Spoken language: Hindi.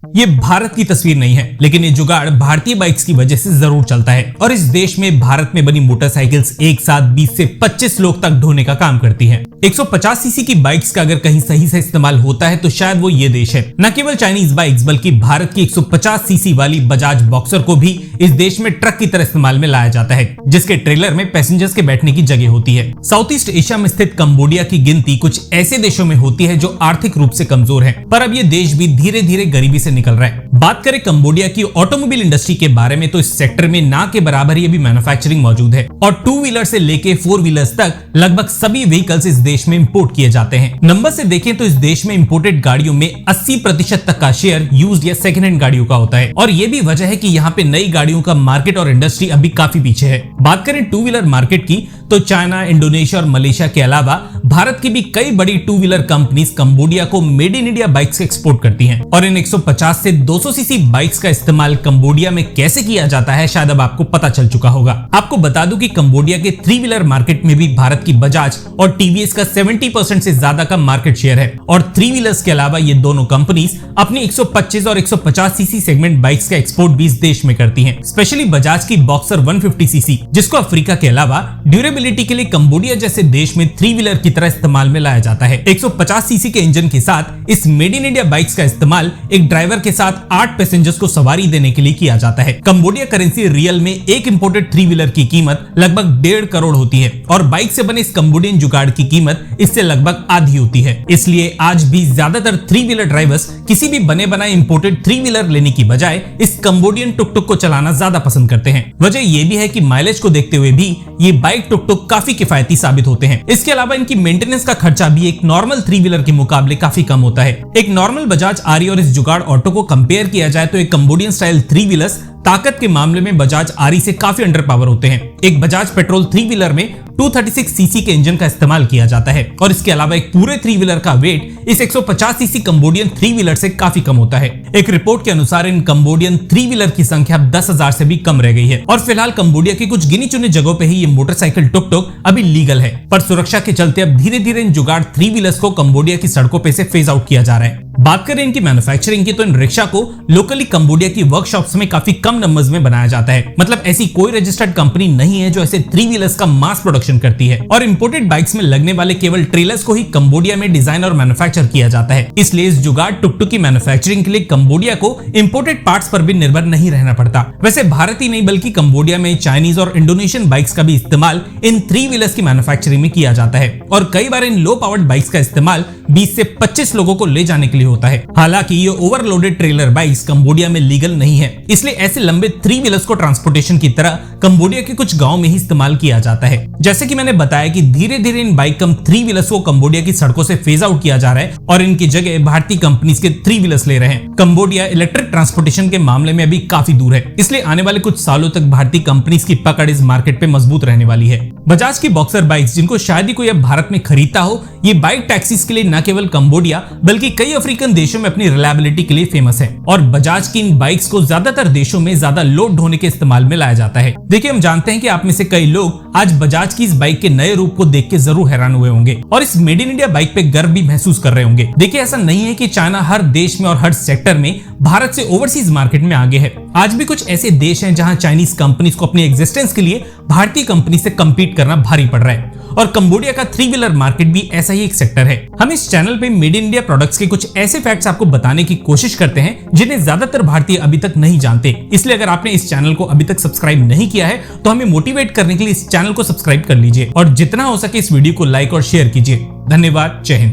ये भारत की तस्वीर नहीं है, लेकिन ये जुगाड़ भारतीय बाइक्स की वजह से जरूर चलता है और इस देश में भारत में बनी मोटरसाइकिल्स एक साथ 20 से 25 लोग तक ढोने का काम करती हैं। 150 सीसी की बाइक्स का अगर कहीं सही से इस्तेमाल होता है तो शायद वो ये देश है। न केवल चाइनीज बाइक्स बल्कि भारत की 150 सीसी वाली बजाज बॉक्सर को भी इस देश में ट्रक की तरह इस्तेमाल में लाया जाता है, जिसके ट्रेलर में पैसेंजर्स के बैठने की जगह होती है। साउथ ईस्ट एशिया में स्थित कंबोडिया की गिनती कुछ ऐसे देशों में होती है जो आर्थिक रूप से कमजोर है, पर अब ये देश भी धीरे धीरे गरीबी से निकल रहा है। बात करें कंबोडिया की ऑटोमोबाइल इंडस्ट्री के बारे में तो इस सेक्टर में ना के बराबर ही अभी मैन्युफैक्चरिंग मौजूद है और 2 व्हीलर से लेके 4 व्हीलर्स तक लगभग सभी व्हीकल्स इस देश में इंपोर्ट किए जाते हैं। नंबर से देखें तो इस देश में इंपोर्टेड गाड़ियों में 80% तक का शेयर यूज्ड या सेकंड हैंड गाड़ियों का होता है और ये भी वजह है कि यहाँ पे नई गाड़ियों का मार्केट और इंडस्ट्री अभी काफी पीछे है। बात करें 2 व्हीलर मार्केट की तो चाइना, इंडोनेशिया और मलेशिया के अलावा भारत की भी कई बड़ी 2 व्हीलर कंपनीज कंबोडिया को made in India bikes export करती हैं और इन 150 से 200 सीसी बाइक्स का इस्तेमाल कंबोडिया में कैसे किया जाता है शायद अब आपको पता चल चुका होगा। आपको बता दूं कि कंबोडिया के 3 व्हीलर मार्केट में भी भारत की बजाज और टीवीएस का 70% से ज्यादा का मार्केट शेयर है और 3 व्हीलर्स के अलावा ये दोनों कंपनीज अपनी 125 और 150 सीसी सेगमेंट बाइक्स का एक्सपोर्ट भी इस देश में करती हैं। स्पेशली बजाज की बॉक्सर 150 सीसी जिसको अफ्रीका के अलावा ड्यूरेबिलिटी के लिए कंबोडिया जैसे देश में 3 व्हीलर की तरह इस्तेमाल में लाया जाता है। 150 सीसी के इंजन के साथ इस मेड इन इंडिया बाइक्स का इस्तेमाल एक ड्राइवर के साथ 8 पैसेंजर्स को सवारी देने के लिए किया जाता है। कंबोडिया करेंसी रियल में एक इंपोर्टेड 3 व्हीलर की कीमत लगभग 1.5 करोड़ होती है और बाइक से बने इस कंबोडियन जुगाड़ की कीमत इससे लगभग आधी होती है। इसलिए आज भी ज्यादातर 3 व्हीलर ड्राइवर्स किसी भी बने बनाए इंपोर्टेड 3 व्हीलर लेने की बजाय इस कंबोडियन टुक टुक को चलाना ज्यादा पसंद करते हैं। वजह ये भी है कि माइलेज को देखते हुए भी ये बाइक टुक टुक काफी किफायती साबित होते हैं। इसके अलावा इनकी मेंटेनेंस का खर्चा भी एक नॉर्मल 3 व्हीलर के मुकाबले काफी कम होता है। एक नॉर्मल बजाज आरी और इस जुगाड़ ऑटो को कंपेयर किया जाए तो एक कंबोडियन स्टाइल 3 व्हीलर्स ताकत के मामले में बजाज आरी से काफी अंडर पावर होते हैं। एक बजाज पेट्रोल 3 व्हीलर में 236 सीसी के इंजन का इस्तेमाल किया जाता है और इसके अलावा एक पूरे 3 व्हीलर का वेट इस 150 सीसी कंबोडियन 3 व्हीलर से काफी कम होता है। एक रिपोर्ट के अनुसार इन कंबोडियन 3 व्हीलर की संख्या 10,000 से भी कम रह गई है और फिलहाल कंबोडिया की कुछ गिनी चुनी जगहों पे ही ये मोटरसाइकिल टुक टुक अभी लीगल है, पर सुरक्षा के चलते अब धीरे धीरे इन जुगाड़ 3 व्हीलर्स को कंबोडिया की सड़कों पे से फेज आउट किया जा रहा है। बात करें इनकी मैन्युफैक्चरिंग की तो इन रिक्शा को लोकली कंबोडिया की वर्कशॉप्स में काफी कम नंबर्स में बनाया जाता है। मतलब ऐसी कोई रजिस्टर्ड कंपनी नहीं है जो ऐसे 3 व्हीलर्स का मास प्रोडक्शन करती है और इंपोर्टेड बाइक्स में लगने वाले केवल ट्रेलर्स को ही कंबोडिया में डिजाइन और मैन्युफैक्चर किया जाता है। इसलिए इस जुगाड़ टुक टुक की मैन्युफैक्चरिंग के लिए कंबोडिया को इंपोर्टेड पार्ट्स पर भी निर्भर नहीं रहना पड़ता। वैसे भारत ही नहीं बल्कि कंबोडिया में चाइनीज और इंडोनेशियन बाइक्स का भी इस्तेमाल इन 3 व्हीलर्स की मैन्युफैक्चरिंग में किया जाता है और कई बार इन लो पावर्ड बाइक्स का इस्तेमाल 20 से 25 लोगों को ले जाने के लिए होता है। हालांकि ये ओवरलोडेड ट्रेलर बाइक्स कंबोडिया में लीगल नहीं है, इसलिए ऐसे लंबे 3 व्हीलर्स को ट्रांसपोर्टेशन की तरह कंबोडिया के कुछ गांवों में ही इस्तेमाल किया जाता है। जैसे कि मैंने बताया कि धीरे धीरे इन बाइक कम 3 व्हीलर्स को कंबोडिया की सड़कों से फेज आउट किया जा रहा है और इनकी जगह भारतीय कंपनीज के 3 व्हीलर्स ले रहे हैं। कंबोडिया इलेक्ट्रिक ट्रांसपोर्टेशन के मामले में अभी काफी दूर है, इसलिए आने वाले कुछ सालों तक भारतीय कंपनीज की पकड़ इस मार्केट पे मजबूत रहने वाली है। बजाज की बॉक्सर बाइक्स जिनको शायद ही कोई अब भारत में खरीदता हो, ये बाइक टैक्सीज के लिए न केवल कंबोडिया बल्कि कई अफ्रीकन देशों में अपनी रिलायबिलिटी के लिए फेमस है और बजाज की इन बाइक्स को ज्यादातर देशों में ज्यादा लोड ढोने के इस्तेमाल में लाया जाता है। देखिए, हम जानते हैं कि आप में से कई लोग आज बजाज की इस बाइक के नए रूप को देख के जरूर हैरान हुए होंगे और इस मेड इन इंडिया बाइक पे गर्व भी महसूस कर रहे होंगे। देखिए, ऐसा नहीं है कि चाइना हर देश में और हर सेक्टर में भारत से ओवरसीज मार्केट में आगे है। आज भी कुछ ऐसे देश हैं जहां चाइनीज कंपनीज को अपनी एग्जिस्टेंस के लिए भारतीय कंपनी से कम्पीट करना भारी पड़ रहा है और कंबोडिया का 3 व्हीलर मार्केट भी ऐसा ही एक सेक्टर है। हम इस चैनल पे मेड इन इंडिया प्रोडक्ट्स के कुछ ऐसे फैक्ट्स आपको बताने की कोशिश करते हैं जिन्हें ज्यादातर भारतीय अभी तक नहीं जानते। इसलिए अगर आपने इस चैनल को अभी तक सब्सक्राइब नहीं किया है तो हमें मोटिवेट करने के लिए इस चैनल को सब्सक्राइब कर लीजिए और जितना हो सके इस वीडियो को लाइक और शेयर कीजिए। धन्यवाद। जय हिंद।